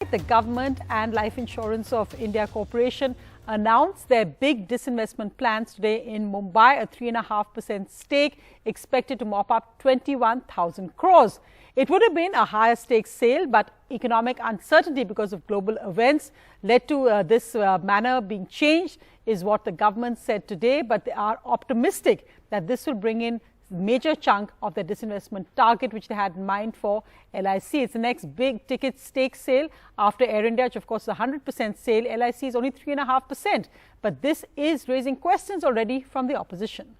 Mumbai, the government and Life Insurance of India Corporation announced their big disinvestment plans today in Mumbai, a 3.5% stake expected to mop up 21,000 crores. It would have been a higher stake sale, but economic uncertainty because of global events led to this manner being changed, is what the government said today. But they are optimistic that this will bring in major chunk of the disinvestment target which they had in mind for LIC. It's the next big ticket stake sale after Air India, which of course is a 100% sale. LIC is only 3.5%. But this is raising questions already from the opposition.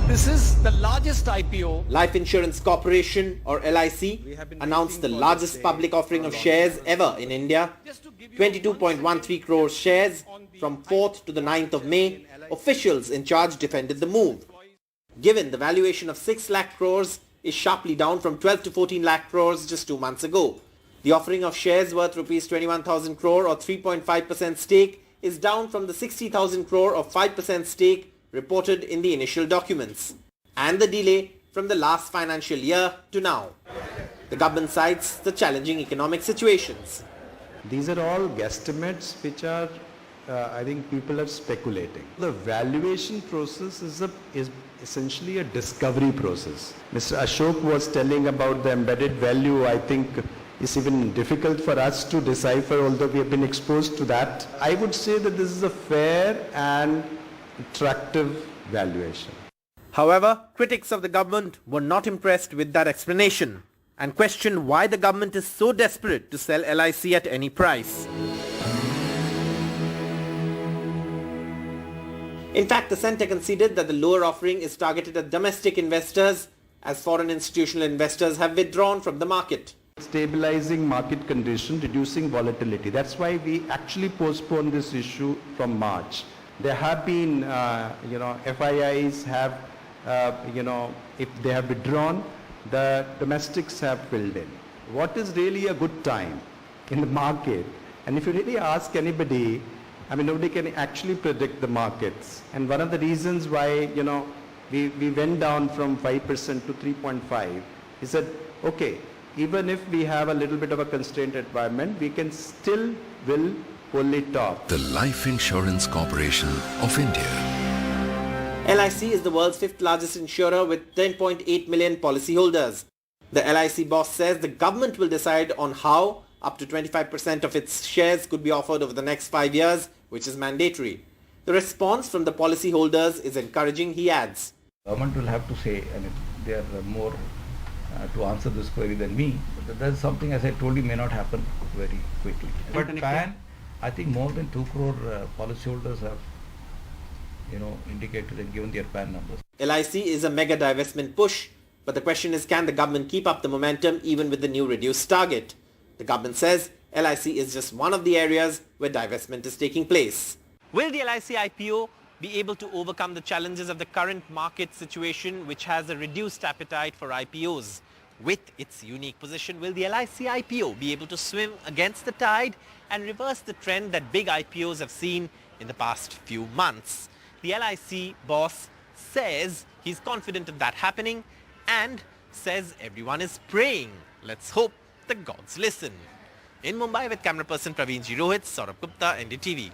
This is the largest IPO. Life Insurance Corporation, or LIC, announced the largest public offering of shares ever in India. 22.13 crore shares from 4th to the 9th of May. Officials in charge defended the move. Given the valuation of 6 lakh crores is sharply down from 12 to 14 lakh crores just 2 months ago. The offering of shares worth rupees 21,000 crore or 3.5% stake is down from the 60,000 crore or 5% stake reported in the initial documents, and the delay from the last financial year to now. The government cites the challenging economic situations. These are all guesstimates which are, I think people are speculating. The valuation process is essentially a discovery process. Mr. Ashok was telling about the embedded value. I think it's even difficult for us to decipher, although we have been exposed to that. I would say that this is a fair and attractive valuation. However, critics of the government were not impressed with that explanation and questioned why the government is so desperate to sell LIC at any price. In fact, the centre conceded that the lower offering is targeted at domestic investors, as foreign institutional investors have withdrawn from the market. Stabilizing market condition, reducing volatility. That's why we actually postponed this issue from March. There have been, FIIs have, if they have withdrawn, the domestics have filled in. What is really a good time in the market? And if you really ask anybody, nobody can actually predict the markets. And one of the reasons why, we went down from 5% to 3.5 is that, okay, even if we have a little bit of a constrained environment, we can still will pull it off. The Life Insurance Corporation of India. LIC is the world's 5th largest insurer with 10.8 million policyholders. The LIC boss says the government will decide on how up to 25% of its shares could be offered over the next 5 years, which is mandatory. The response from the policyholders is encouraging, he adds. Government will have to say, they are more to answer this query than me. But that's something, as I told you, may not happen very quickly. But PAN, I think more than 2 crore policyholders have, indicated and given their PAN numbers. LIC is a mega divestment push, but the question is, can the government keep up the momentum even with the new reduced target? The government says LIC is just one of the areas where divestment is taking place. Will the LIC IPO be able to overcome the challenges of the current market situation, which has a reduced appetite for IPOs? With its unique position, will the LIC IPO be able to swim against the tide and reverse the trend that big IPOs have seen in the past few months? The LIC boss says he's confident of that happening and says everyone is praying. Let's hope the gods listen. In Mumbai with camera person Praveen G. Rohit, Saurabh Gupta, NDTV.